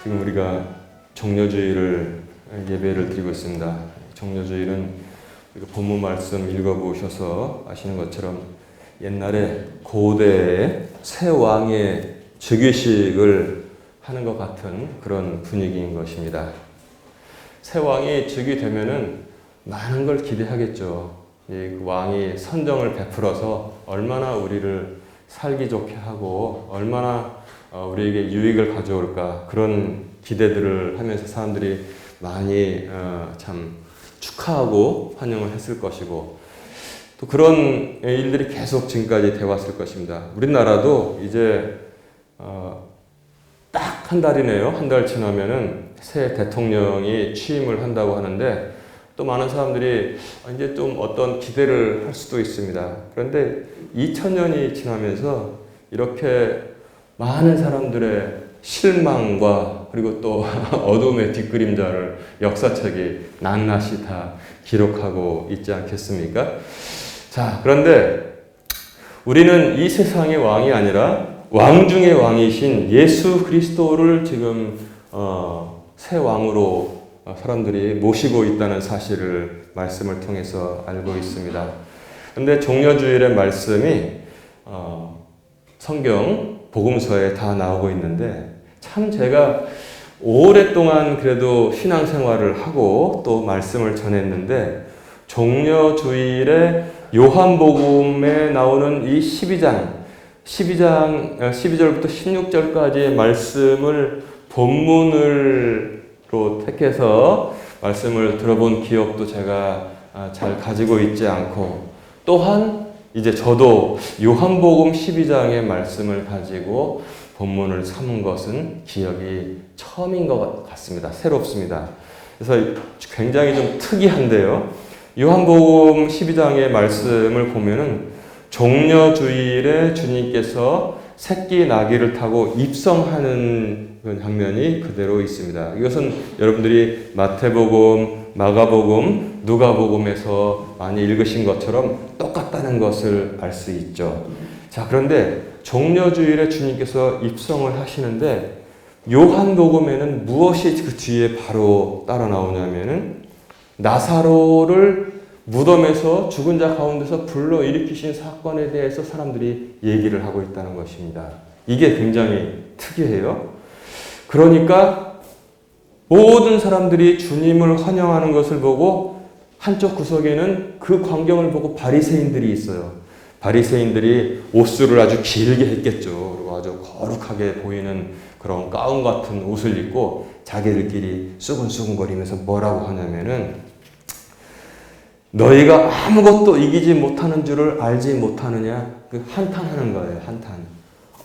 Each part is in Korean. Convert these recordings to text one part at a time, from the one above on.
지금 우리가 종려주일을 예배를 드리고 있습니다. 종려주일은 우리가 본문 말씀 읽어보셔서 아시는 것처럼 옛날에 고대의 새 왕의 즉위식을 하는 것 같은 그런 분위기인 것입니다. 새 왕이 즉위되면은 많은 걸 기대하겠죠. 이 왕이 선정을 베풀어서 얼마나 우리를 살기 좋게 하고 얼마나 우리에게 유익을 가져올까, 그런 기대들을 하면서 사람들이 많이 참 축하하고 환영을 했을 것이고, 또 그런 일들이 계속 지금까지 되어 왔을 것입니다. 우리나라도 이제 딱 한 달이네요. 한 달 지나면은 새 대통령이 취임을 한다고 하는데, 또 많은 사람들이 이제 좀 어떤 기대를 할 수도 있습니다. 그런데 2000년이 지나면서 이렇게 많은 사람들의 실망과 그리고 또 어둠의 뒷그림자를 역사책이 낱낱이 다 기록하고 있지 않겠습니까? 자, 그런데 우리는 이 세상의 왕이 아니라 왕 중의 왕이신 예수 그리스도를 지금 새 왕으로 사람들이 모시고 있다는 사실을 말씀을 통해서 알고 있습니다. 그런데 종려주일의 말씀이 성경 복음서에 다 나오고 있는데, 참 제가 오랫동안 그래도 신앙생활을 하고 또 말씀을 전했는데, 종려주일에 요한복음에 나오는 이 12절부터 16절까지의 말씀을 본문으로 택해서 말씀을 들어본 기억도 제가 잘 가지고 있지 않고, 또한 이제 저도 요한복음 12장의 말씀을 가지고 본문을 삼은 것은 기억이 처음인 것 같습니다. 새롭습니다. 그래서 굉장히 좀 특이한데요. 요한복음 12장의 말씀을 보면은 종려주일에 주님께서 새끼 나귀를 타고 입성하는 그런 장면이 그대로 있습니다. 이것은 여러분들이 마태복음, 마가복음, 누가복음에서 많이 읽으신 것처럼 똑같다는 것을 알 수 있죠. 자, 그런데 종려주일에 주님께서 입성을 하시는데, 요한복음에는 무엇이 그 뒤에 바로 따라 나오냐면은 나사로를 무덤에서 죽은 자 가운데서 불러일으키신 사건에 대해서 사람들이 얘기를 하고 있다는 것입니다. 이게 굉장히 특이해요. 그러니까 모든 사람들이 주님을 환영하는 것을 보고 한쪽 구석에는 그 광경을 보고 바리새인들이 있어요. 바리새인들이 옷수를 아주 길게 했겠죠. 그리고 아주 거룩하게 보이는 그런 가운 같은 옷을 입고 자기들끼리 수근수근거리면서 뭐라고 하냐면은, 너희가 아무것도 이기지 못하는 줄을 알지 못하느냐, 그 한탄하는 거예요. 한탄.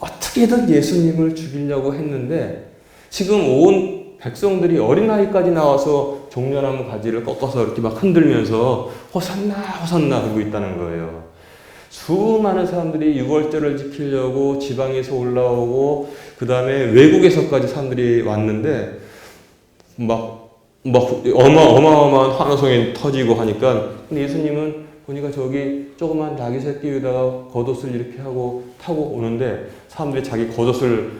어떻게든 예수님을 죽이려고 했는데 지금 온 백성들이 어린아이까지 나와서 종려나무 가지를 꺾어서 이렇게 막 흔들면서 호산나 호산나 그러고 있다는 거예요. 수많은 사람들이 유월절을 지키려고 지방에서 올라오고 그 다음에 외국에서까지 사람들이 왔는데 막 어마어마한 환호성이 터지고 하니까, 근데 예수님은 보니까 저기 조그만 나귀 새끼 위에다가 겉옷을 이렇게 하고 타고 오는데 사람들이 자기 겉옷을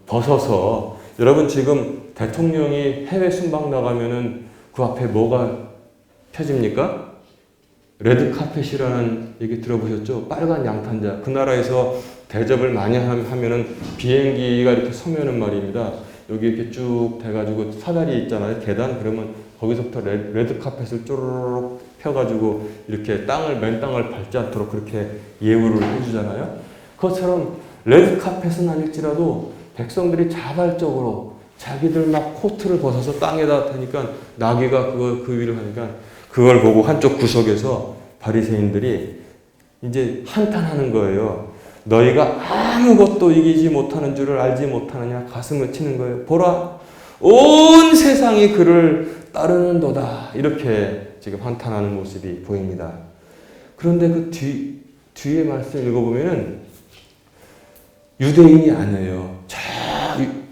벗어서, 여러분 지금 대통령이 해외 순방 나가면은 그 앞에 뭐가 펴집니까? 레드카펫이라는 얘기 들어보셨죠? 빨간 양탄자. 그 나라에서 대접을 많이 하면은 비행기가 이렇게 서면은 말입니다. 여기 이렇게 쭉 돼가지고 사다리 있잖아요. 계단. 그러면 거기서부터 레드카펫을 쪼르륵 펴가지고 이렇게 맨 땅을 밟지 않도록 그렇게 예우를 해주잖아요. 그것처럼 레드카펫은 아닐지라도 백성들이 자발적으로 자기들 막 코트를 벗어서 땅에다 대니까 나귀가 그 위를 하니까, 그걸 보고 한쪽 구석에서 바리새인들이 이제 한탄하는 거예요. 너희가 아무것도 이기지 못하는 줄을 알지 못하느냐, 가슴을 치는 거예요. 보라, 온 세상이 그를 따르는도다. 이렇게 지금 한탄하는 모습이 보입니다. 그런데 그 뒤에 말씀 읽어보면은 유대인이 아니에요. 저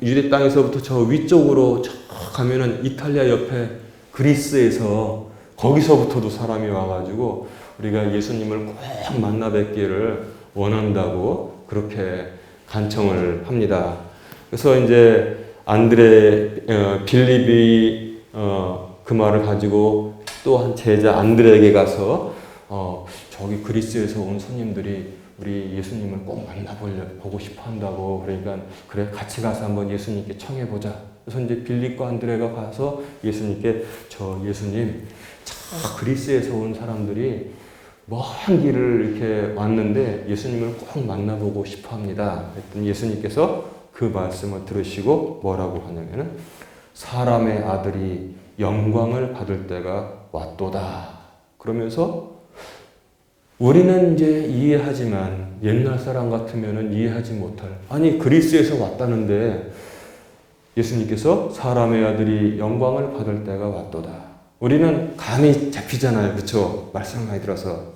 유대 땅에서부터 저 위쪽으로 저 가면은 이탈리아 옆에 그리스에서, 거기서부터도 사람이 와가지고 우리가 예수님을 꼭 만나 뵙기를 원한다고 그렇게 간청을 합니다. 그래서 이제 빌립이 그 말을 가지고 또 한 제자 안드레에게 가서 저기 그리스에서 온 손님들이 우리 예수님을 꼭 보고 싶어 한다고. 그러니까 그래 같이 가서 한번 예수님께 청해보자. 그래서 이제 빌립과 안드레가 가서 예수님께 저 예수님 저 그리스에서 온 사람들이 먼 길을 이렇게 왔는데 예수님을 꼭 만나보고 싶어 합니다. 그랬더니 예수님께서 그 말씀을 들으시고 뭐라고 하냐면은 사람의 아들이 영광을 받을 때가 왔도다. 그러면서 우리는 이제 이해하지만 옛날 사람 같으면은 이해하지 못할, 아니 그리스에서 왔다는데 예수님께서 사람의 아들이 영광을 받을 때가 왔도다. 우리는 감이 잡히잖아요. 그렇죠? 말씀을 많이 들어서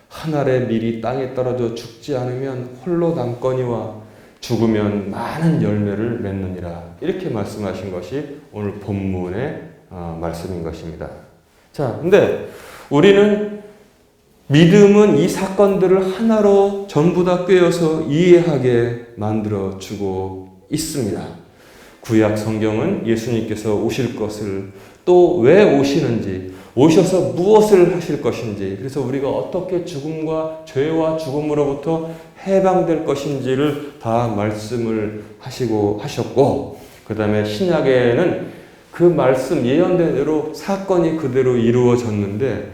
하늘의 밀이 땅에 떨어져 죽지 않으면 홀로 남거니와 죽으면 많은 열매를 맺느니라. 이렇게 말씀하신 것이 오늘 본문의 말씀인 것입니다. 자, 근데 우리는 믿음은 이 사건들을 하나로 전부 다 꿰어서 이해하게 만들어주고 있습니다. 구약 성경은 예수님께서 오실 것을, 또 왜 오시는지, 오셔서 무엇을 하실 것인지, 그래서 우리가 어떻게 죽음과 죄와 죽음으로부터 해방될 것인지를 다 말씀을 하셨고, 그 다음에 신약에는 그 말씀 예언대로 사건이 그대로 이루어졌는데,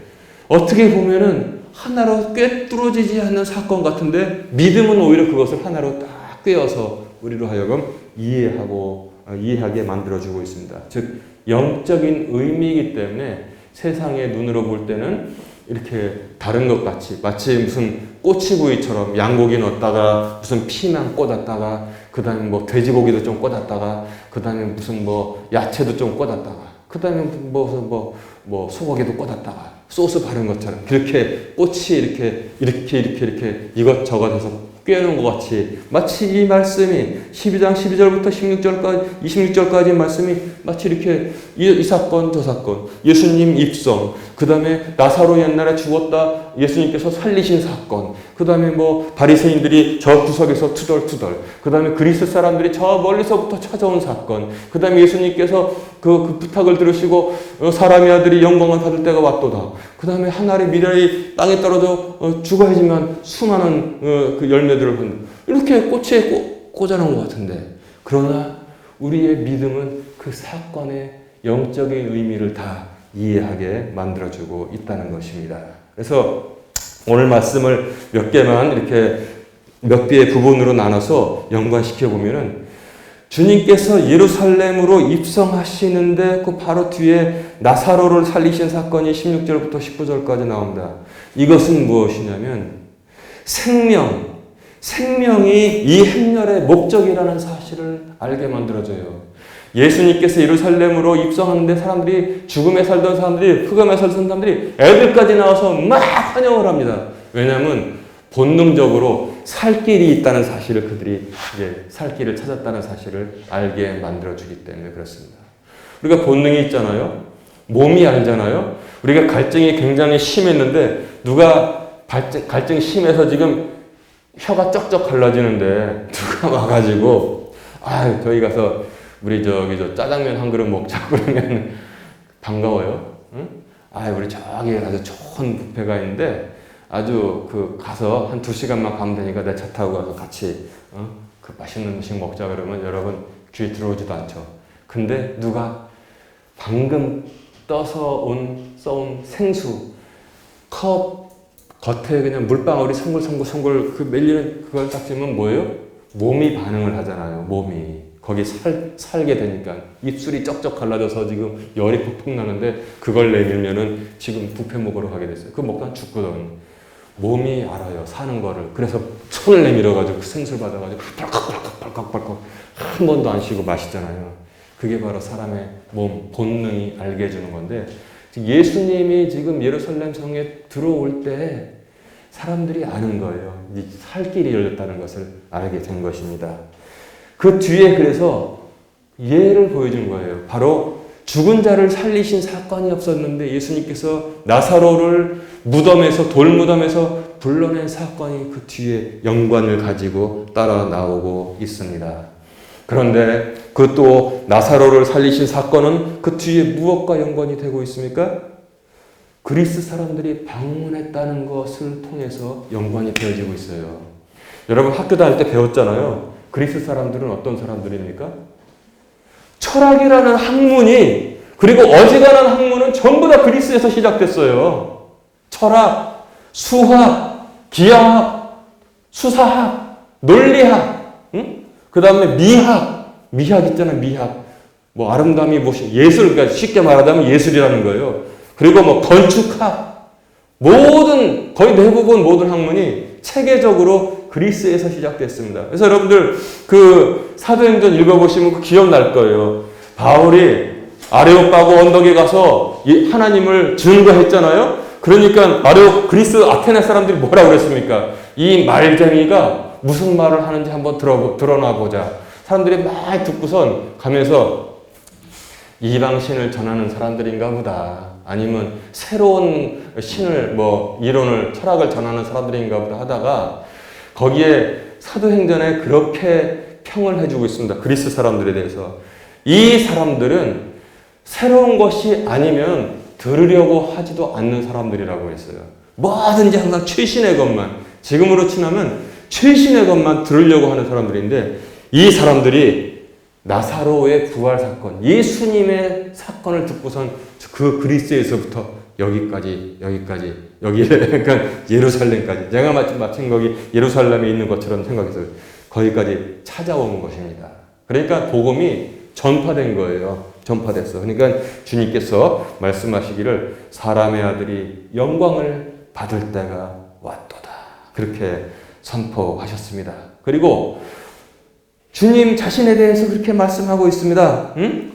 어떻게 보면은 하나로 꿰뚫어지지 않는 사건 같은데 믿음은 오히려 그것을 하나로 딱 꿰어서 우리로 하여금 이해하게 만들어주고 있습니다. 즉 영적인 의미이기 때문에 세상의 눈으로 볼 때는 이렇게 다른 것 같이, 마치 무슨 꼬치구이처럼 양고기 넣었다가 무슨 피만 꽂았다가 그 다음에 뭐 돼지고기도 좀 꽂았다가 그 다음에 무슨 뭐 야채도 좀 꽂았다가 그 다음에 뭐 소고기도 꽂았다가 소스 바른 것처럼 그렇게 꽃이 이렇게 이것저것 해서 꿰어놓은 것 같이, 마치 이 말씀이 12장 12절부터 26절까지 말씀이 마치 이렇게 이 사건 저 사건, 예수님 입성, 그 다음에 나사로 옛날에 죽었다 예수님께서 살리신 사건, 그 다음에 뭐 바리새인들이 저 구석에서 투덜투덜, 그 다음에 그리스 사람들이 저 멀리서부터 찾아온 사건, 그 다음에 예수님께서 그 부탁을 들으시고 사람의 아들이 영광을 받을 때가 왔도다. 그 다음에 하늘의 미랄이 땅에 떨어져 죽어야지만 수많은 그 열매들을 받는, 이렇게 꼬치에 꽂아놓은 것 같은데, 그러나 우리의 믿음은 그 사건의 영적인 의미를 다 이해하게 만들어주고 있다는 것입니다. 그래서 오늘 말씀을 몇 개만 이렇게 몇 개의 부분으로 나눠서 연관시켜 보면은, 주님께서 예루살렘으로 입성하시는데 그 바로 뒤에 나사로를 살리신 사건이 16절부터 19절까지 나옵니다. 이것은 무엇이냐면 생명이 이 행렬의 목적이라는 사실을 알게 만들어줘요. 예수님께서 예루살렘으로 입성하는데 사람들이, 죽음에 살던 사람들이, 흑암에 살던 사람들이 애들까지 나와서 막 환영을 합니다. 왜냐하면 본능적으로 살 길이 있다는 사실을, 그들이 이제 살 길을 찾았다는 사실을 알게 만들어주기 때문에 그렇습니다. 우리가 본능이 있잖아요. 몸이 알잖아요. 우리가 갈증이 굉장히 심했는데 누가 갈증이 심해서 지금 혀가 쩍쩍 갈라지는데 누가 와가지고 저희 가서 우리 저 짜장면 한 그릇 먹자고 그러면 반가워요. 응? 우리 저기 아주 좋은 뷔페가 있는데 아주 가서 한 2시간만 가면 되니까 내 차 타고 가서 같이 그 맛있는 음식 먹자 그러면 여러분 귀에 들어오지도 않죠. 근데 누가 방금 써온 생수 컵 겉에 그냥 물방울이 송글송글 그 밀리는 그걸 딱 찌면 뭐예요? 몸이 반응을 하잖아요. 몸이 거기 살게 되니까 입술이 쩍쩍 갈라져서 지금 열이 푹푹 나는데 그걸 내밀면은 지금 뷔페 먹으러 가게 됐어요. 그거 먹다 죽거든. 몸이 알아요, 사는 거를. 그래서 손을 내밀어가지고 그 생수를 받아가지고 벌컥 한 번도 안 쉬고 마시잖아요. 그게 바로 사람의 몸, 본능이 알게 해주는 건데, 예수님이 지금 예루살렘 성에 들어올 때 사람들이 아는 거예요. 살 길이 열렸다는 것을 알게 된 것입니다. 그 뒤에 그래서 예를 보여준 거예요. 바로 죽은 자를 살리신 사건이 없었는데 예수님께서 나사로를 돌무덤에서 불러낸 사건이 그 뒤에 연관을 가지고 따라 나오고 있습니다. 그런데 그 또 나사로를 살리신 사건은 그 뒤에 무엇과 연관이 되고 있습니까? 그리스 사람들이 방문했다는 것을 통해서 연관이 되어지고 있어요. 여러분 학교 다닐 때 배웠잖아요. 그리스 사람들은 어떤 사람들입니까? 철학이라는 학문이, 그리고 어지간한 학문은 전부 다 그리스에서 시작됐어요. 철학, 수학, 기하학, 수사학, 논리학, 응? 그 다음에 미학 있잖아요. 미학. 뭐 아름다움이 무엇이, 예술, 그러니까 쉽게 말하자면 예술이라는 거예요. 그리고 뭐 건축학, 모든, 거의 대부분 모든 학문이 체계적으로 그리스에서 시작됐습니다. 그래서 여러분들 그 사도행전 읽어보시면 그 기억날 거예요. 바울이 아레오파고 언덕에 가서 하나님을 증거했잖아요. 그러니까 그리스 아테네 사람들이 뭐라고 그랬습니까? 이 말쟁이가 무슨 말을 하는지 한번 드러나 보자. 사람들이 많이 듣고선 가면서 이방 신을 전하는 사람들인가 보다. 아니면 새로운 신을 이론을 철학을 전하는 사람들인가 보다 하다가 거기에 사도행전에 그렇게 평을 해주고 있습니다. 그리스 사람들에 대해서. 이 사람들은 새로운 것이 아니면 들으려고 하지도 않는 사람들이라고 했어요. 뭐든지 항상 최신의 것만, 지금으로 치면 최신의 것만 들으려고 하는 사람들인데, 이 사람들이 나사로의 부활 사건, 예수님의 사건을 듣고선 그 그리스에서부터 여기까지, 그러니까 예루살렘까지. 제가 마침 거기 예루살렘에 있는 것처럼 생각해서 거기까지 찾아온 것입니다. 그러니까 복음이 전파된 거예요. 전파됐어. 그러니까 주님께서 말씀하시기를 사람의 아들이 영광을 받을 때가 왔도다. 그렇게 선포하셨습니다. 그리고 주님 자신에 대해서 그렇게 말씀하고 있습니다. 응?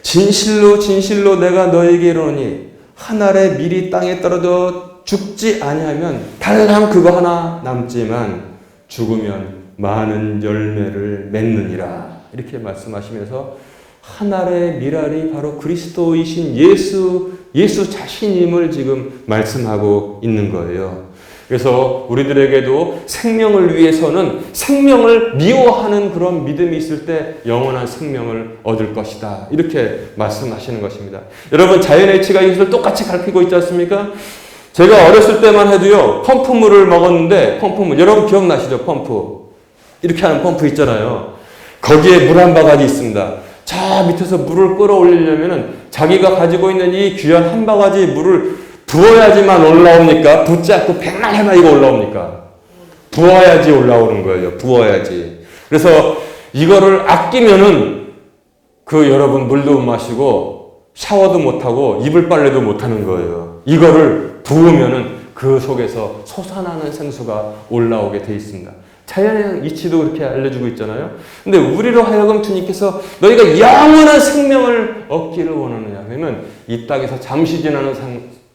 진실로 진실로 내가 너에게 이르노니 한 알의 밀이 땅에 떨어져 죽지 아니하면 달랑 그거 하나 남지만 죽으면 많은 열매를 맺느니라. 이렇게 말씀하시면서 한 알의 밀알이 바로 그리스도이신 예수 자신임을 지금 말씀하고 있는 거예요. 그래서 우리들에게도 생명을 위해서는 생명을 미워하는 그런 믿음이 있을 때 영원한 생명을 얻을 것이다. 이렇게 말씀하시는 것입니다. 여러분 자연의 이치가 이것을 똑같이 가르치고 있지 않습니까? 제가 어렸을 때만 해도요. 펌프물을 먹었는데 펌프물 여러분 기억나시죠? 펌프. 이렇게 하는 펌프 있잖아요. 거기에 물 한 바가지 있습니다. 저 밑에서 물을 끌어올리려면은 자기가 가지고 있는 이 귀한 한 바가지 물을 부어야지만 올라옵니까? 붓지 않고 백날 해나 이거 올라옵니까? 부어야지 올라오는 거예요. 부어야지. 그래서 이거를 아끼면은 여러분 물도 못 마시고 샤워도 못 하고 이불 빨래도 못 하는 거예요. 이거를 부으면은 그 속에서 솟아나는 생수가 올라오게 돼 있습니다. 자연의 이치도 그렇게 알려주고 있잖아요. 근데 우리로 하여금 주님께서 너희가 영원한 생명을 얻기를 원하느냐? 그러면 이 땅에서 잠시 지나는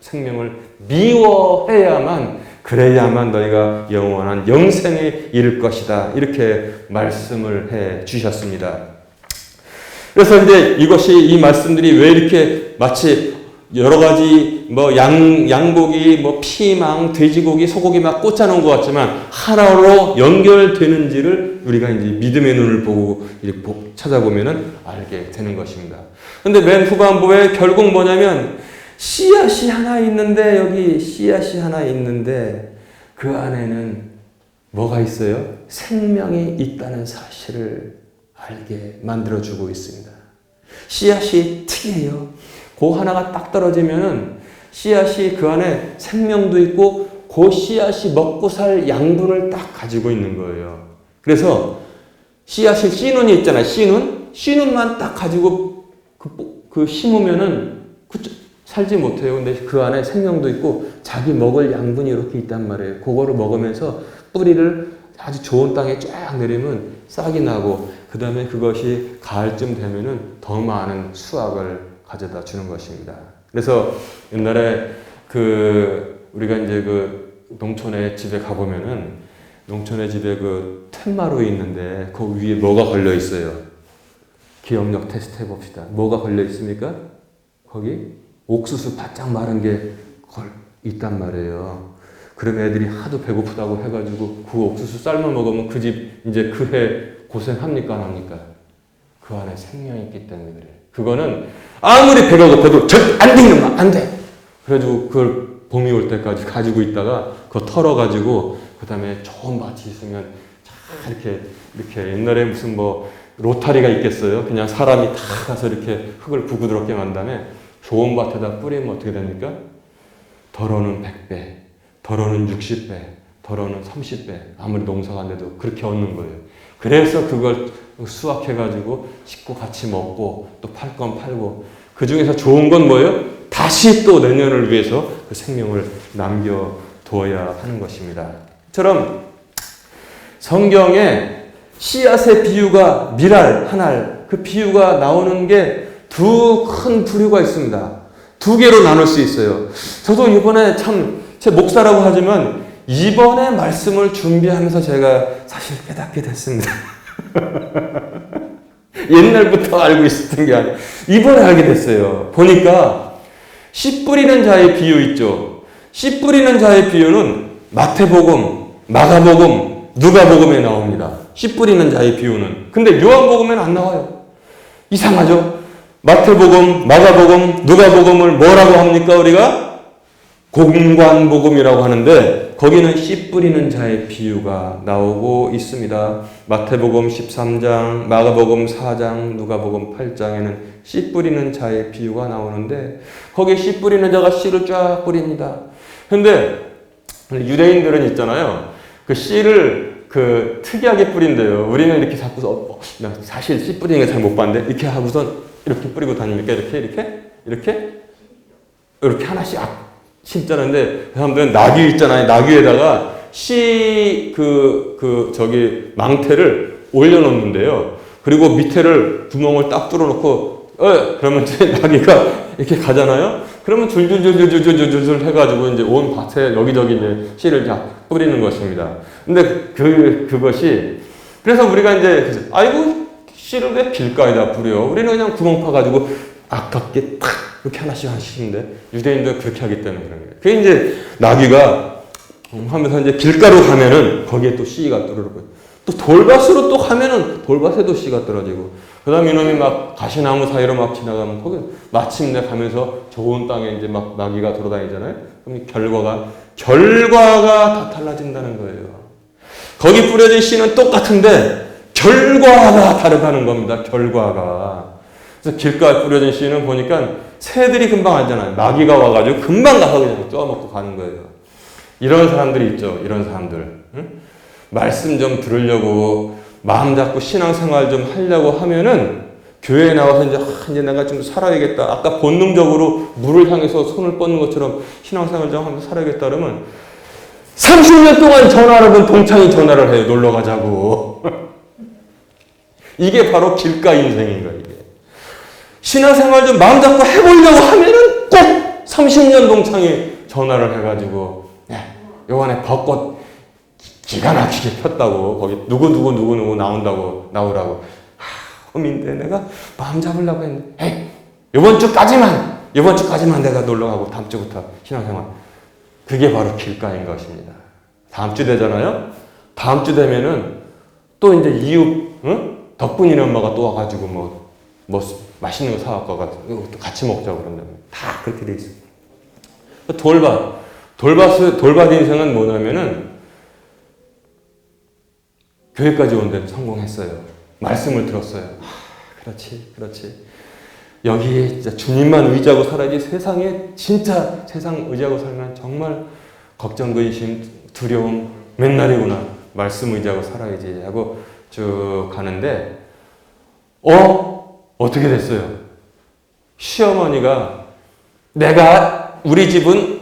생명을 미워해야만, 그래야만 너희가 영원한 영생에 이를 것이다. 이렇게 말씀을 해 주셨습니다. 그래서 이제 이 말씀들이 왜 이렇게 마치 여러 가지 양고기, 피망, 돼지고기, 소고기 막 꽂아놓은 것 같지만 하나로 연결되는지를 우리가 이제 믿음의 눈을 보고 이렇게 찾아보면은 알게 되는 것입니다. 근데 맨 후반부에 결국 뭐냐면 씨앗이 하나 있는데, 여기 씨앗이 하나 있는데 그 안에는 뭐가 있어요? 생명이 있다는 사실을 알게 만들어주고 있습니다. 씨앗이 특이해요. 그 하나가 딱 떨어지면은 씨앗이 그 안에 생명도 있고 그 씨앗이 먹고 살 양분을 딱 가지고 있는 거예요. 그래서 씨앗이 씨눈이 있잖아요. 씨눈만 딱 가지고 심으면은 살지 못해요. 근데 그 안에 생명도 있고 자기 먹을 양분이 이렇게 있단 말이에요. 그거를 먹으면서 뿌리를 아주 좋은 땅에 쫙 내리면 싹이 나고 그 다음에 그것이 가을쯤 되면은 더 많은 수확을 가져다 주는 것입니다. 그래서 옛날에 우리가 이제 농촌의 집에 가보면은 농촌의 집에 텐마루 있는데 그 위에 뭐가 걸려 있어요? 기억력 테스트 해봅시다. 뭐가 걸려 있습니까? 거기 옥수수 바짝 마른 게 있단 말이에요. 그럼 애들이 하도 배고프다고 해가지고 그 옥수수 삶아 먹으면 그 집 이제 그 해 고생합니까 안 합니까? 그 안에 생명이 있기 때문에 그래요. 그거는 아무리 배가 고파도 안 돼, 이놈아, 안 돼. 그래가지고 그걸 봄이 올 때까지 가지고 있다가 그거 털어가지고 그 다음에 좋은 밭이 있으면 잘 이렇게 옛날에 무슨 뭐 로타리가 있겠어요. 그냥 사람이 다 가서 이렇게 흙을 부드럽게 만 다음에 좋은 밭에다 뿌리면 어떻게 됩니까? 덜어는 100배, 덜어는 60배, 덜어는 30배. 아무리 농사가 안 돼도 그렇게 얻는 거예요. 그래서 그걸 수확해가지고 식구 같이 먹고 또 팔 건 팔고 그 중에서 좋은 건 뭐예요? 다시 또 내년을 위해서 그 생명을 남겨두어야 하는 것입니다. 처럼 성경에 씨앗의 비유가 미랄, 한알 그 비유가 나오는 게 두 큰 부류가 있습니다. 두 개로 나눌 수 있어요. 저도 이번에 참 제 목사라고 하지만 이번에 말씀을 준비하면서 제가 사실 깨닫게 됐습니다. 옛날부터 알고 있었던 게 아니라 이번에 알게 됐어요. 보니까 씨 뿌리는 자의 비유 있죠. 씨 뿌리는 자의 비유는 마태복음, 마가복음, 누가복음에 나옵니다. 씨 뿌리는 자의 비유는. 근데 요한복음에는 안 나와요. 이상하죠? 마태복음, 마가복음, 누가복음을 뭐라고 합니까? 우리가 공관복음이라고 하는데 거기는 씨 뿌리는 자의 비유가 나오고 있습니다. 마태복음 13장, 마가복음 4장, 누가복음 8장에는 씨 뿌리는 자의 비유가 나오는데 거기에 씨 뿌리는 자가 씨를 쫙 뿌립니다. 근데 유대인들은 있잖아요. 그 씨를 그 특이하게 뿌린대요. 우리는 이렇게 자꾸 사실 씨 뿌리는 거 잘 못 봤는데 이렇게 하고선 이렇게 뿌리고 다니니까 이렇게 하나씩 심자는데 그 사람들은 나귀 있잖아요. 나귀에다가 씨 저기 망태를 올려놓는데요. 그리고 밑에를 구멍을 딱 뚫어놓고 그러면 이제 나귀가 이렇게 가잖아요. 그러면 줄줄줄줄줄줄줄 해가지고 이제 온 밭에 여기저기 이제 씨를 다 뿌리는 것입니다. 근데 그것이 그래서 우리가 이제 아이고 씨를 왜 길가에다 뿌려? 우리는 그냥 구멍 파가지고 아깝게 탁 이렇게 하나씩 하시는데 유대인도 그렇게 하기 때문에 그런 거예요. 그게 이제 나귀가 하면서 이제 길가로 가면은 거기에 또 씨가 떨어지고 또 돌밭으로 또 가면은 돌밭에도 씨가 떨어지고 그 다음에 이놈이 막 가시나무 사이로 막 지나가면 거기 마침내 가면서 좋은 땅에 이제 막 나귀가 돌아다니잖아요. 그럼 결과가 다 달라진다는 거예요. 거기 뿌려진 씨는 똑같은데 결과가 다르다는 겁니다. 결과가. 그래서 길가에 뿌려진 씨는 보니까 새들이 금방 알잖아요. 나귀가 와가지고 금방 가서 그냥 쪄먹고 가는 거예요. 이런 사람들이 있죠. 이런 사람들. 응? 말씀 좀 들으려고 마음 잡고 신앙생활 좀 하려고 하면은 교회에 나와서 이제 내가 좀 살아야겠다. 아까 본능적으로 물을 향해서 손을 뻗는 것처럼 신앙생활 좀 하면서 살아야겠다 그러면 30년 동안 전화하던 동창이 전화를 해요. 놀러 가자고. 이게 바로 길가 인생인 거예요. 이게. 신앙생활 좀 마음 잡고 해보려고 하면은 꼭 30년 동창이 전화를 해가지고 요번에 벚꽃 기가 막히게 폈다고 거기 누구 나오라고 험인데 내가 마음 잡으려고 했는데 에이 요번 주까지만 내가 놀러가고 다음 주부터 신앙생활 그게 바로 길가인 것입니다. 다음 주 되잖아요. 다음 주 되면은 또 이제 이웃 덕분이네 엄마가 또 와가지고 뭐 맛있는 거 사갖고 같이 먹자고 그런다면 다 그렇게 돼 있어요. 돌밭 인생은 뭐냐면은 교회까지 온 데는 성공했어요. 말씀을 들었어요. 그렇지. 여기에 진짜 주님만 의지하고 살아야지 세상 의지하고 살면 정말 걱정, 근심, 두려움 맨날이구나. 말씀 의지하고 살아야지 하고 쭉 가는데 어떻게 됐어요? 시어머니가 내가 우리 집은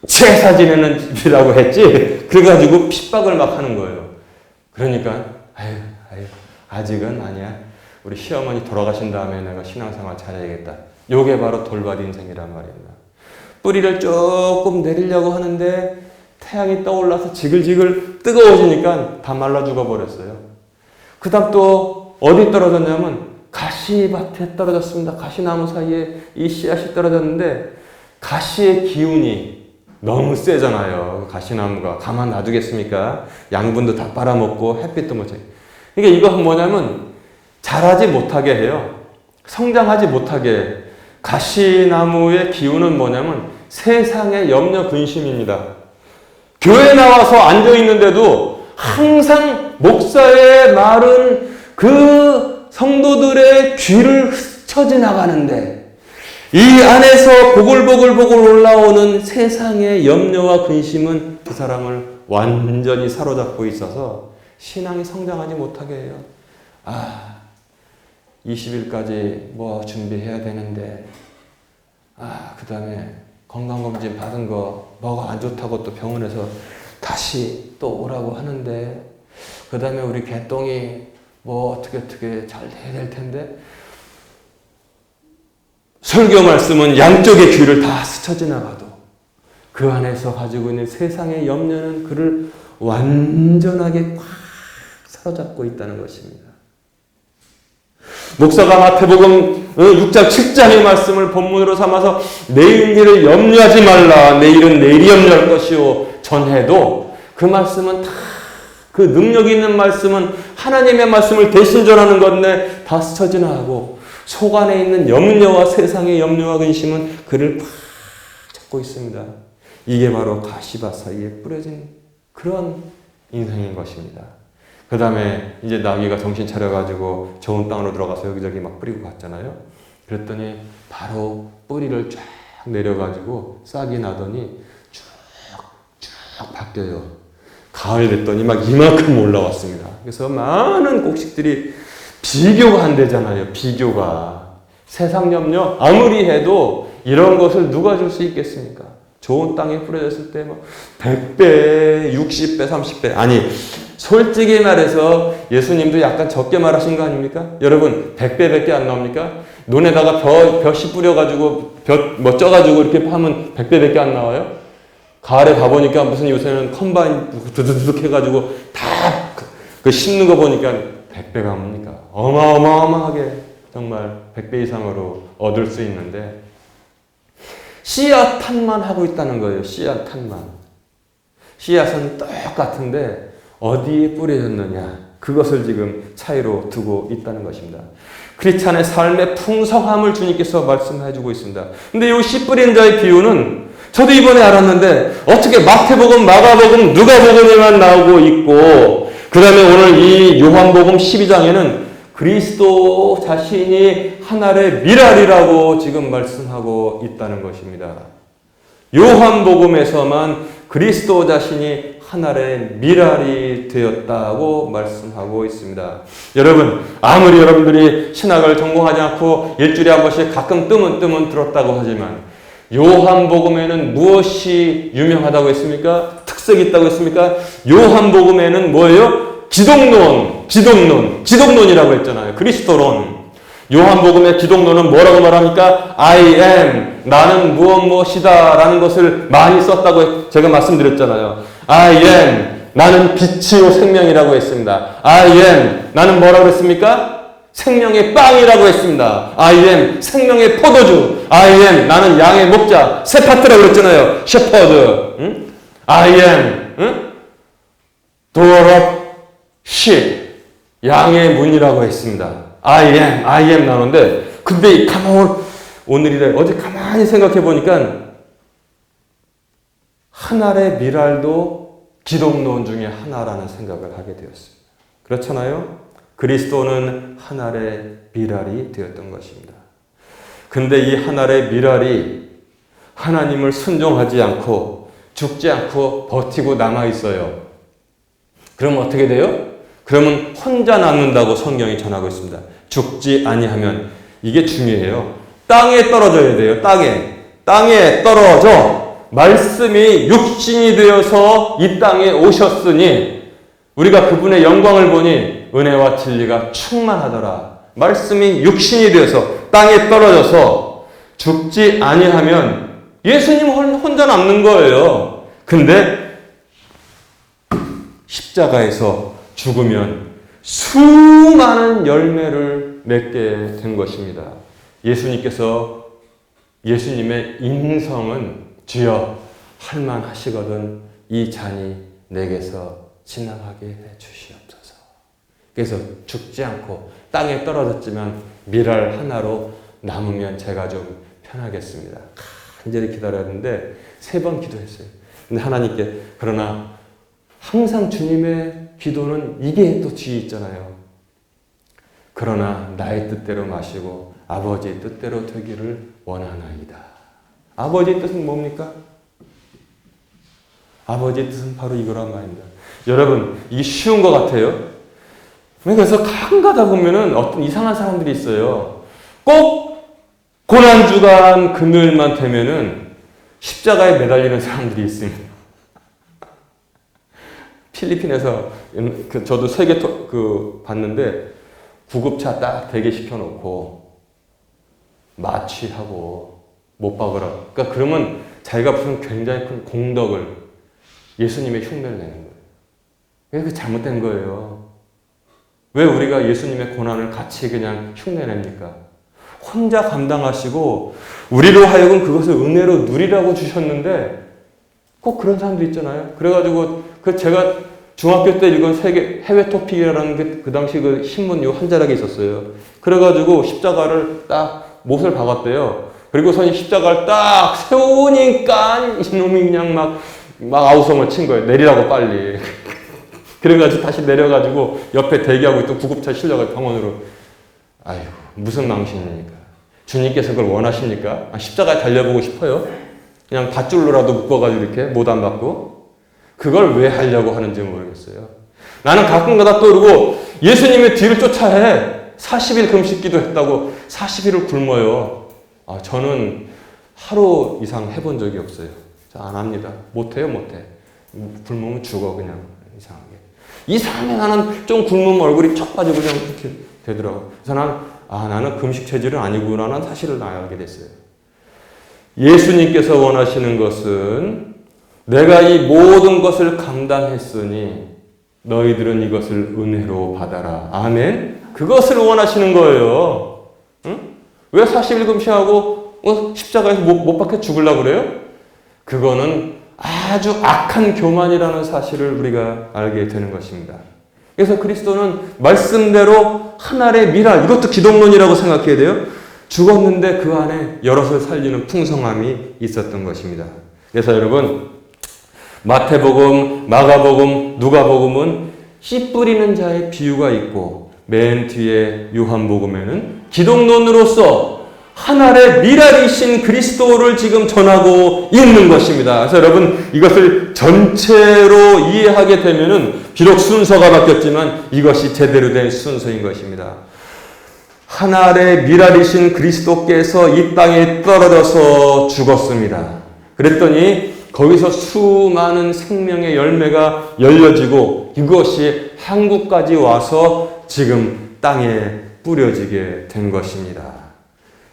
제사 지내는 집이라고 했지 그래가지고 핍박을 막 하는 거예요. 그러니까 아유 아직은 아니야. 우리 시어머니 돌아가신 다음에 내가 신앙생활 잘해야겠다. 요게 바로 돌밭 인생이란 말입니다. 뿌리를 조금 내리려고 하는데 태양이 떠올라서 지글지글 뜨거워지니까 다 말라 죽어버렸어요. 그 다음 또 어디 떨어졌냐면 가시밭에 떨어졌습니다. 가시나무 사이에 이 씨앗이 떨어졌는데 가시의 기운이 너무 세잖아요. 가시나무가 가만 놔두겠습니까? 양분도 다 빨아먹고 햇빛도 못 쬐. 그러니까 이거 뭐냐면 자라지 못하게 해요. 성장하지 못하게. 가시나무의 기운은 뭐냐면 세상의 염려 근심입니다. 교회 나와서 앉아있는데도 항상 목사의 말은 그 성도들의 귀를 스쳐 지나가는데 이 안에서 보글보글 올라오는 세상의 염려와 근심은 그 사람을 완전히 사로잡고 있어서 신앙이 성장하지 못하게 해요. 20일까지 뭐 준비해야 되는데, 그 다음에 건강검진 받은 거 뭐가 안 좋다고 또 병원에서 다시 또 오라고 하는데, 그 다음에 우리 개똥이 뭐 어떻게 잘 돼야 될 텐데, 설교 말씀은 양쪽의 귀를 다 스쳐 지나가도 그 안에서 가지고 있는 세상의 염려는 그를 완전하게 꽉 사로잡고 있다는 것입니다. 목사가 마태복음 6장 7장의 말씀을 본문으로 삼아서 내일 일을 염려하지 말라. 내일은 내일이 염려할 것이요. 전해도 그 말씀은 다 그 능력 있는 말씀은 하나님의 말씀을 대신 전하는 건데 다 스쳐 지나가고 속 안에 있는 염려와 세상의 염려와 근심은 그를 꽉 잡고 있습니다. 이게 바로 가시밭 사이에 뿌려진 그런 인생인 것입니다. 그 다음에 이제 나귀가 정신 차려가지고 좋은 땅으로 들어가서 여기저기 막 뿌리고 갔잖아요. 그랬더니 바로 뿌리를 쫙 내려가지고 싹이 나더니 쭉 바뀌어요. 가을 됐더니 막 이만큼 올라왔습니다. 그래서 많은 곡식들이 비교가 안 되잖아요. 비교가. 세상 염려 아무리 해도 이런 것을 누가 줄 수 있겠습니까? 좋은 땅에 뿌려졌을 때 뭐 100배, 60배, 30배. 아니, 솔직히 말해서 예수님도 약간 적게 말하신 거 아닙니까? 여러분, 100배밖에 안 나옵니까? 논에다가 벼씨 뿌려가지고, 뭐 쪄가지고 이렇게 파면 100배밖에 안 나와요? 가을에 가보니까 무슨 요새는 컴바인 두둑두둑 해가지고 다 그 심는 거 보니까 100배가 뭡니까? 어마어마하게 정말 100배 이상으로 얻을 수 있는데, 씨앗탄만 하고 있다는 거예요. 씨앗탄만. 씨앗은 똑같은데 어디에 뿌려졌느냐, 그것을 지금 차이로 두고 있다는 것입니다. 크리스찬의 삶의 풍성함을 주님께서 말씀해주고 있습니다. 근데 이 씨 뿌린 자의 비유는 저도 이번에 알았는데 어떻게 마태복음, 마가복음, 누가복음에만 나오고 있고, 그 다음에 오늘 이 요한복음 12장에는 그리스도 자신이 하늘의 미랄이라고 지금 말씀하고 있다는 것입니다. 요한복음에서만 그리스도 자신이 하늘의 미랄이 되었다고 말씀하고 있습니다. 여러분, 아무리 여러분들이 신학을 전공하지 않고 일주일에 한 번씩 가끔 뜨문 들었다고 하지만 요한복음에는 무엇이 유명하다고 했습니까? 특색이 있다고 했습니까? 요한복음에는 뭐예요? 기독론이라고 했잖아요. 그리스도론. 요한복음의 기독론은 뭐라고 말합니까? I am, 나는 무엇이다 라는 것을 많이 썼다고 제가 말씀드렸잖아요. I am, 나는 빛이요 생명이라고 했습니다. I am, 나는 뭐라고 했습니까? 생명의 빵이라고 했습니다. I am, 생명의 포도주. I am, 나는 양의 목자, 세파트라고 그랬잖아요. shepherd. 응? I am, 응? door of sheep. 양의 문이라고 했습니다. I am 나오는데, 근데 오늘이래. 어제 가만히 생각해 보니까 하늘의 미랄도 기독론 중에 하나라는 생각을 하게 되었습니다. 그렇잖아요? 그리스도는 하늘의 미랄이 되었던 것입니다. 근데 이 하늘의 미랄이 하나님을 순종하지 않고 죽지 않고 버티고 남아 있어요. 그럼 어떻게 돼요? 그러면 혼자 남는다고 성경이 전하고 있습니다. 죽지 아니하면. 이게 중요해요. 땅에 떨어져야 돼요. 땅에 떨어져 말씀이 육신이 되어서 이 땅에 오셨으니 우리가 그분의 영광을 보니 은혜와 진리가 충만하더라. 말씀이 육신이 되어서 땅에 떨어져서 죽지 아니하면 예수님 혼자 남는 거예요. 근데 십자가에서 죽으면 수많은 열매를 맺게 된 것입니다. 예수님의 인성은 주여 할만하시거든 이 잔이 내게서 지나가게 해 주시옵소서. 그래서 죽지 않고 땅에 떨어졌지만 밀알 하나로 남으면 제가 좀 편하겠습니다. 간절히 기다렸는데 3번 기도했어요. 근데 하나님께 그러나 항상 주님의 기도는 이게 또 뒤에 있잖아요. 그러나 나의 뜻대로 마시고 아버지의 뜻대로 되기를 원하나이다. 아버지의 뜻은 뭡니까? 아버지의 뜻은 바로 이거란 말입니다. 여러분, 이게 쉬운 것 같아요. 그래서 가끔 가다 보면은 어떤 이상한 사람들이 있어요. 꼭 고난주간 금요일만 되면은 십자가에 매달리는 사람들이 있습니다. 필리핀에서 저도 세계 봤는데 구급차 딱 대기시켜 놓고 마취하고 못 박으라. 그러니까 그러면 자기가 무슨 굉장히 큰 공덕을 예수님의 흉내를 내는 거예요. 그게 잘못된 거예요. 왜 우리가 예수님의 고난을 같이 그냥 흉내냅니까? 혼자 감당하시고 우리로 하여금 그것을 은혜로 누리라고 주셨는데 꼭 그런 사람들 있잖아요. 그래가지고 제가 중학교 때 읽은 해외 토픽이라는 게 그 당시 그 신문 한 자락에 있었어요. 그래가지고 십자가를 딱 못을 박았대요. 그리고선 십자가를 딱 세우니까 이놈이 그냥 막 아우성을 친 거예요. 내리라고 빨리. 그래가지고 다시 내려가지고 옆에 대기하고 있던 구급차 실려가 병원으로. 아유, 무슨 망신입니까? 주님께서 그걸 원하십니까? 십자가에 달려보고 싶어요? 그냥 밧줄로라도 묶어가지고 이렇게 못 안 받고? 그걸 왜 하려고 하는지 모르겠어요. 나는 가끔가다 떠오르고 예수님의 뒤를 쫓아해. 40일 금식 기도했다고 40일을 굶어요. 저는 하루 이상 해본 적이 없어요. 안 합니다. 못해요, 못해. 굶으면 죽어, 그냥. 이상하게 나는 좀 굶으면 얼굴이 쩍 빠지고 그냥 이렇게 되더라고요. 그래서 나는 금식 체질은 아니구나라는 사실을 알게 됐어요. 예수님께서 원하시는 것은 내가 이 모든 것을 감당했으니 너희들은 이것을 은혜로 받아라. 아멘? 그것을 원하시는 거예요. 응? 왜 40일 금식하고 십자가에서 못 박혀 죽으려고 그래요? 그거는 아주 악한 교만이라는 사실을 우리가 알게 되는 것입니다. 그래서 그리스도는 말씀대로 하늘의 밀알, 이것도 기독론이라고 생각해야 돼요. 죽었는데 그 안에 여럿을 살리는 풍성함이 있었던 것입니다. 그래서 여러분, 마태복음, 마가복음, 누가복음은 씨 뿌리는 자의 비유가 있고 맨 뒤에 요한복음에는 기독론으로서 하늘의 밀알이신 그리스도를 지금 전하고 있는 것입니다. 그래서 여러분, 이것을 전체로 이해하게 되면은 비록 순서가 바뀌었지만 이것이 제대로 된 순서인 것입니다. 하늘의 밀알이신 그리스도께서 이 땅에 떨어져서 죽었습니다. 그랬더니 거기서 수많은 생명의 열매가 열려지고 이것이 한국까지 와서 지금 땅에 뿌려지게 된 것입니다.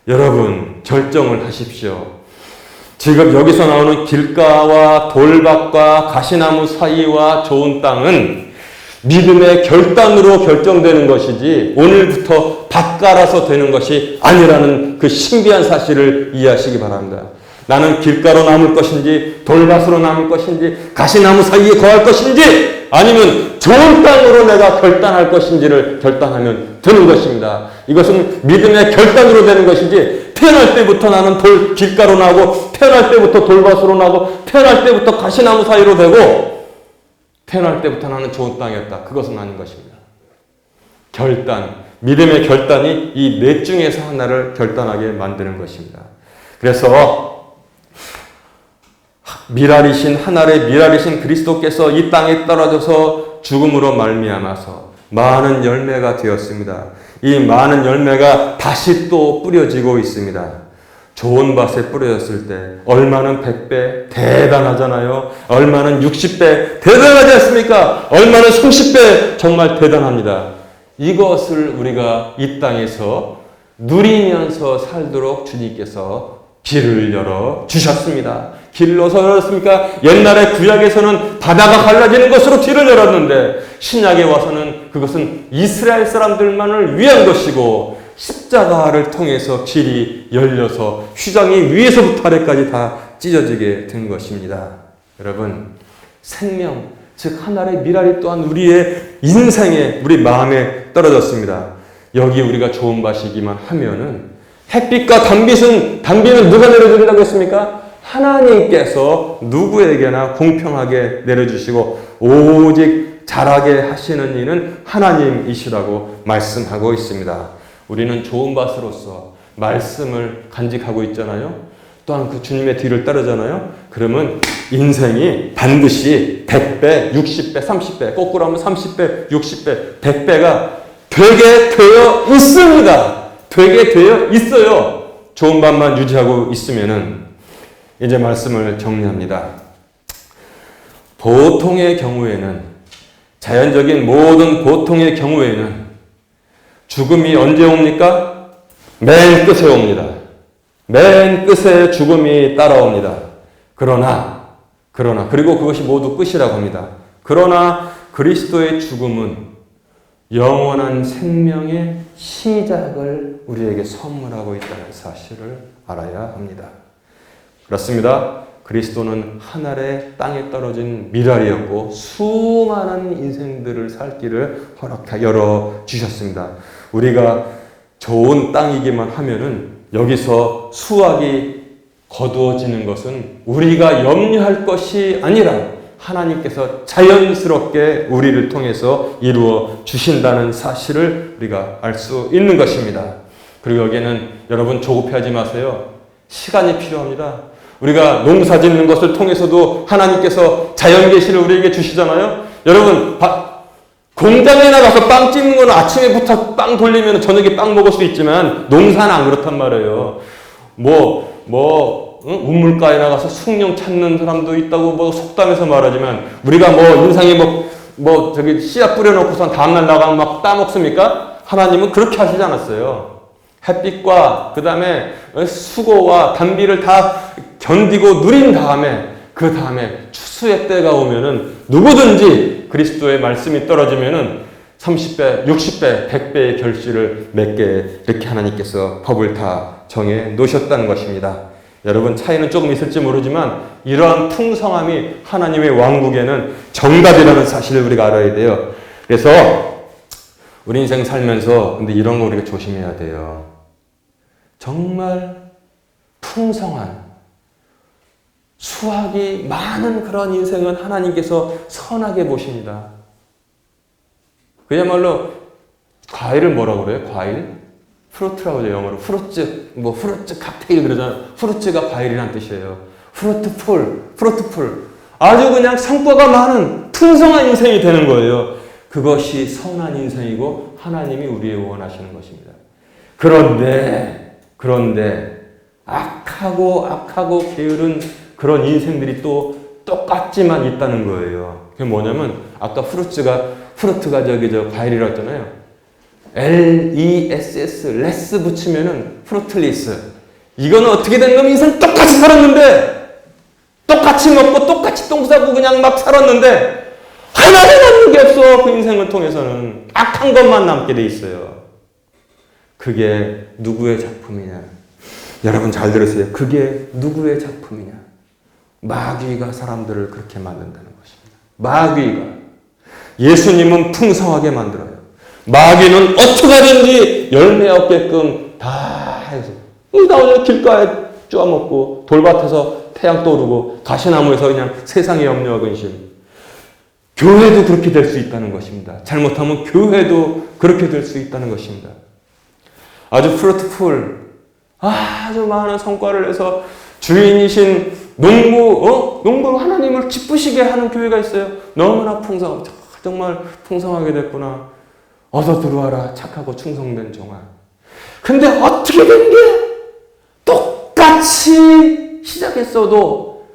여러분, 결정을 하십시오. 지금 여기서 나오는 길가와 돌밭과 가시나무 사이와 좋은 땅은 믿음의 결단으로 결정되는 것이지 오늘부터 밭 갈아서 되는 것이 아니라는 그 신비한 사실을 이해하시기 바랍니다. 나는 길가로 남을 것인지 돌밭으로 남을 것인지 가시나무 사이에 거할 것인지 아니면 좋은 땅으로 내가 결단할 것인지를 결단하면 되는 것입니다. 이것은 믿음의 결단으로 되는 것이지 태어날 때부터 나는 길가로 나고 태어날 때부터 돌밭으로 나고 태어날 때부터 가시나무 사이로 되고 태어날 때부터 나는 좋은 땅이었다. 그것은 아닌 것입니다. 결단, 믿음의 결단이 이 넷 중에서 하나를 결단하게 만드는 것입니다. 그래서 하늘의 밀알이신 그리스도께서 이 땅에 떨어져서 죽음으로 말미암아서 많은 열매가 되었습니다. 이 많은 열매가 다시 또 뿌려지고 있습니다. 좋은 밭에 뿌려졌을 때 얼마는 100배 대단하잖아요. 얼마는 60배 대단하지 않습니까? 얼마는 30배 정말 대단합니다. 이것을 우리가 이 땅에서 누리면서 살도록 주님께서 길을 열어 주셨습니다. 길을 어디서 열었습니까? 옛날에 구약에서는 바다가 갈라지는 것으로 길을 열었는데 신약에 와서는 그것은 이스라엘 사람들만을 위한 것이고 십자가를 통해서 길이 열려서 휘장이 위에서부터 아래까지 다 찢어지게 된 것입니다. 여러분, 즉 하늘의 미랄이 또한 우리의 인생에, 우리 마음에 떨어졌습니다. 여기 우리가 좋은 밭이기만 하면은 햇빛과 단비는 누가 내려준다고 했습니까? 하나님께서 누구에게나 공평하게 내려주시고 오직 자라게 하시는 이는 하나님이시라고 말씀하고 있습니다. 우리는 좋은 밭으로서 말씀을 간직하고 있잖아요. 또한 그 주님의 뒤를 따르잖아요. 그러면 인생이 반드시 100배, 60배, 30배, 거꾸로 하면 30배, 60배, 100배가 되게 되어 있습니다. 되게 되어 있어요. 좋은 밭만 유지하고 있으면은. 이제 말씀을 정리합니다. 보통의 경우에는, 자연적인 모든 보통의 경우에는 죽음이 언제 옵니까? 맨 끝에 옵니다. 맨 끝에 죽음이 따라옵니다. 그리고 그것이 모두 끝이라고 합니다. 그러나 그리스도의 죽음은 영원한 생명의 시작을 우리에게 선물하고 있다는 사실을 알아야 합니다. 그렇습니다. 그리스도는 하늘의 땅에 떨어진 미랄이었고 수많은 인생들을 살 길을 열어주셨습니다. 우리가 좋은 땅이기만 하면은 여기서 수확이 거두어지는 것은 우리가 염려할 것이 아니라 하나님께서 자연스럽게 우리를 통해서 이루어 주신다는 사실을 우리가 알 수 있는 것입니다. 그리고 여기에는 여러분 조급해하지 마세요. 시간이 필요합니다. 우리가 농사 짓는 것을 통해서도 하나님께서 자연 계시를 우리에게 주시잖아요. 여러분 공장에 나가서 빵 찌는 거는 아침에부터 빵 돌리면 저녁에 빵 먹을 수 있지만 농사는 안 그렇단 말이에요. 우물가에 나가서 숭늉 찾는 사람도 있다고 속담에서 말하지만 우리가 인상에 저기 씨앗 뿌려놓고선 다음날 나가면 막 따먹습니까? 하나님은 그렇게 하시지 않았어요. 햇빛과 그 다음에 수고와 단비를 다 견디고 누린 다음에 그 다음에 추수의 때가 오면은 누구든지 그리스도의 말씀이 떨어지면은 30배, 60배, 100배의 결실을 맺게 이렇게 하나님께서 법을 다 정해 놓으셨다는 것입니다. 여러분 차이는 조금 있을지 모르지만 이러한 풍성함이 하나님의 왕국에는 정답이라는 사실을 우리가 알아야 돼요. 그래서 우리 인생 살면서 근데 이런 거 우리가 조심해야 돼요. 정말 풍성한 수확이 많은 그런 인생은 하나님께서 선하게 보십니다. 그야말로 과일을 뭐라고 그래요? 과일? 프루트라고 하죠. 영어로. 프루츠 칵테일 그러잖아요. 프루츠가 과일이란 뜻이에요. 프루트풀. 아주 그냥 성과가 많은 풍성한 인생이 되는 거예요. 그것이 선한 인생이고 하나님이 우리의 원하시는 것입니다. 그런데 악하고 게으른 그런 인생들이 또 똑같지만 있다는 거예요. 그게 뭐냐면 아까 프루트가 과일이라고 했잖아요. LESS 레스 붙이면은 프루트리스. 이거는 어떻게 된 놈이 인생 똑같이 살았는데 똑같이 먹고 똑같이 똥 싸고 그냥 막 살았는데 하나도 남는 게 없어. 그 인생을 통해서는 악한 것만 남게 돼 있어요. 그게 누구의 작품이냐? 여러분 잘 들으세요. 그게 누구의 작품이냐? 마귀가 사람들을 그렇게 만든다는 것입니다. 마귀가. 예수님은 풍성하게 만들어요. 마귀는 어떻게 하든지 열매 얻게끔 다 해서 나오냐 길가에 쪼아먹고 돌밭에서 태양 떠오르고 가시나무에서 그냥 세상의 염려와 근심. 교회도 그렇게 될 수 있다는 것입니다. 잘못하면 교회도 그렇게 될 수 있다는 것입니다. 아주 프루트풀 아주 많은 성과를 내서 주인이신 농부 하나님을 기쁘시게 하는 교회가 있어요. 너무나 정말 풍성하게 됐구나. 어서 들어와라 착하고 충성된 종아. 근데 어떻게 된 게 똑같이 시작했어도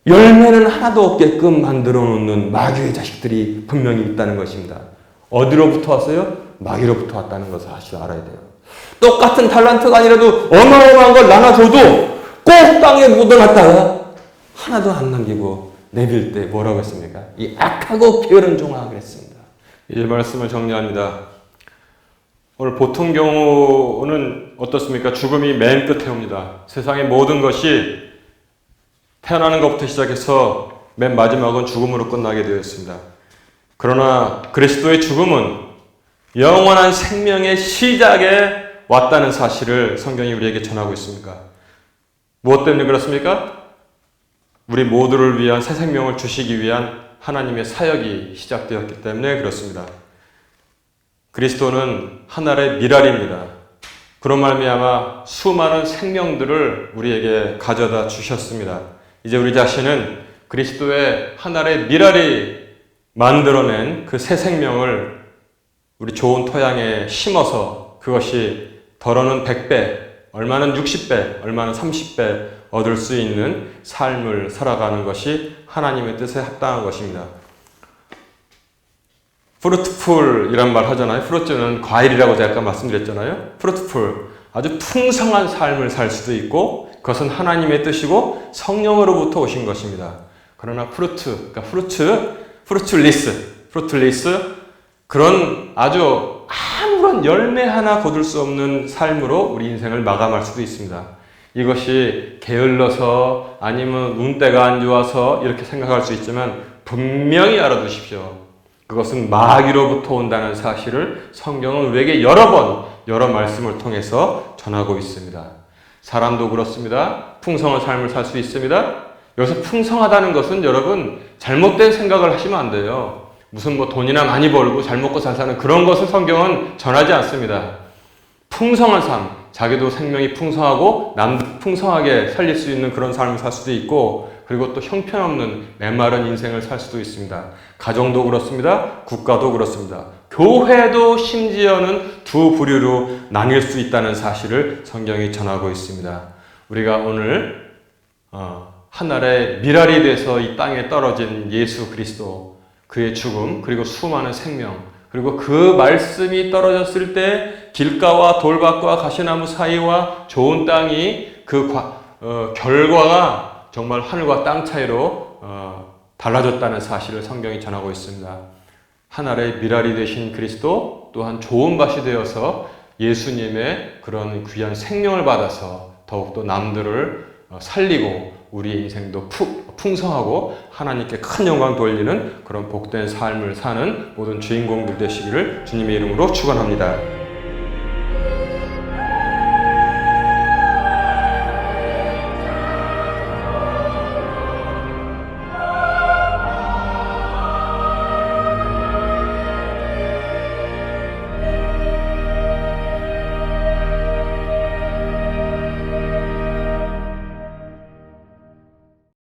열매는 하나도 없게끔 만들어 놓는 마귀의 자식들이 분명히 있다는 것입니다. 어디로부터 왔어요? 마귀로부터 왔다는 것을 알아야 돼요. 똑같은 달란트가 아니라도 어마어마한 걸 나눠줘도 꼭 땅에 묻어놨다가 하나도 안 남기고 내빌 때 뭐라고 했습니까? 이 악하고 게으른 종아 그랬습니다. 이제 말씀을 정리합니다. 오늘 보통 경우는 어떻습니까? 죽음이 맨 끝에 옵니다. 세상의 모든 것이 태어나는 것부터 시작해서 맨 마지막은 죽음으로 끝나게 되었습니다. 그러나 그리스도의 죽음은 영원한 생명의 시작에 왔다는 사실을 성경이 우리에게 전하고 있습니까? 무엇 때문에 그렇습니까? 우리 모두를 위한 새 생명을 주시기 위한 하나님의 사역이 시작되었기 때문에 그렇습니다. 그리스도는 하늘의 미랄입니다. 그런 말미암아 수많은 생명들을 우리에게 가져다 주셨습니다. 이제 우리 자신은 그리스도의 하늘의 미랄이 만들어낸 그 새 생명을 우리 좋은 토양에 심어서 그것이 덜어는 100배, 얼마는 60배, 얼마는 30배 얻을 수 있는 삶을 살아가는 것이 하나님의 뜻에 합당한 것입니다. fruitful이란 말 하잖아요. fruit는 과일이라고 제가 아까 말씀드렸잖아요. fruitful, 아주 풍성한 삶을 살 수도 있고 그것은 하나님의 뜻이고 성령으로부터 오신 것입니다. 그러나 fruitless 그런 아주 아무런 열매 하나 거둘 수 없는 삶으로 우리 인생을 마감할 수도 있습니다. 이것이 게을러서 아니면 운때가 안 좋아서 이렇게 생각할 수 있지만 분명히 알아두십시오. 그것은 마귀로부터 온다는 사실을 성경은 우리에게 여러 말씀을 통해서 전하고 있습니다. 사람도 그렇습니다. 풍성한 삶을 살 수 있습니다. 여기서 풍성하다는 것은 여러분 잘못된 생각을 하시면 안 돼요. 무슨 돈이나 많이 벌고 잘 먹고 잘 사는 그런 것을 성경은 전하지 않습니다. 풍성한 삶, 자기도 생명이 풍성하고 남도 풍성하게 살릴 수 있는 그런 삶을 살 수도 있고 그리고 또 형편없는 메마른 인생을 살 수도 있습니다. 가정도 그렇습니다. 국가도 그렇습니다. 교회도 심지어는 두 부류로 나뉠 수 있다는 사실을 성경이 전하고 있습니다. 우리가 오늘 하늘의 미랄이 돼서 이 땅에 떨어진 예수 그리스도, 그의 죽음, 그리고 수많은 생명, 그리고 그 말씀이 떨어졌을 때 길가와 돌밭과 가시나무 사이와 좋은 땅이 그 결과가 정말 하늘과 땅 차이로 달라졌다는 사실을 성경이 전하고 있습니다. 하늘의 미랄이 되신 그리스도 또한 좋은 밭이 되어서 예수님의 그런 귀한 생명을 받아서 더욱더 남들을 살리고 우리 인생도 풍성하고 하나님께 큰 영광 돌리는 그런 복된 삶을 사는 모든 주인공들 되시기를 주님의 이름으로 축원합니다.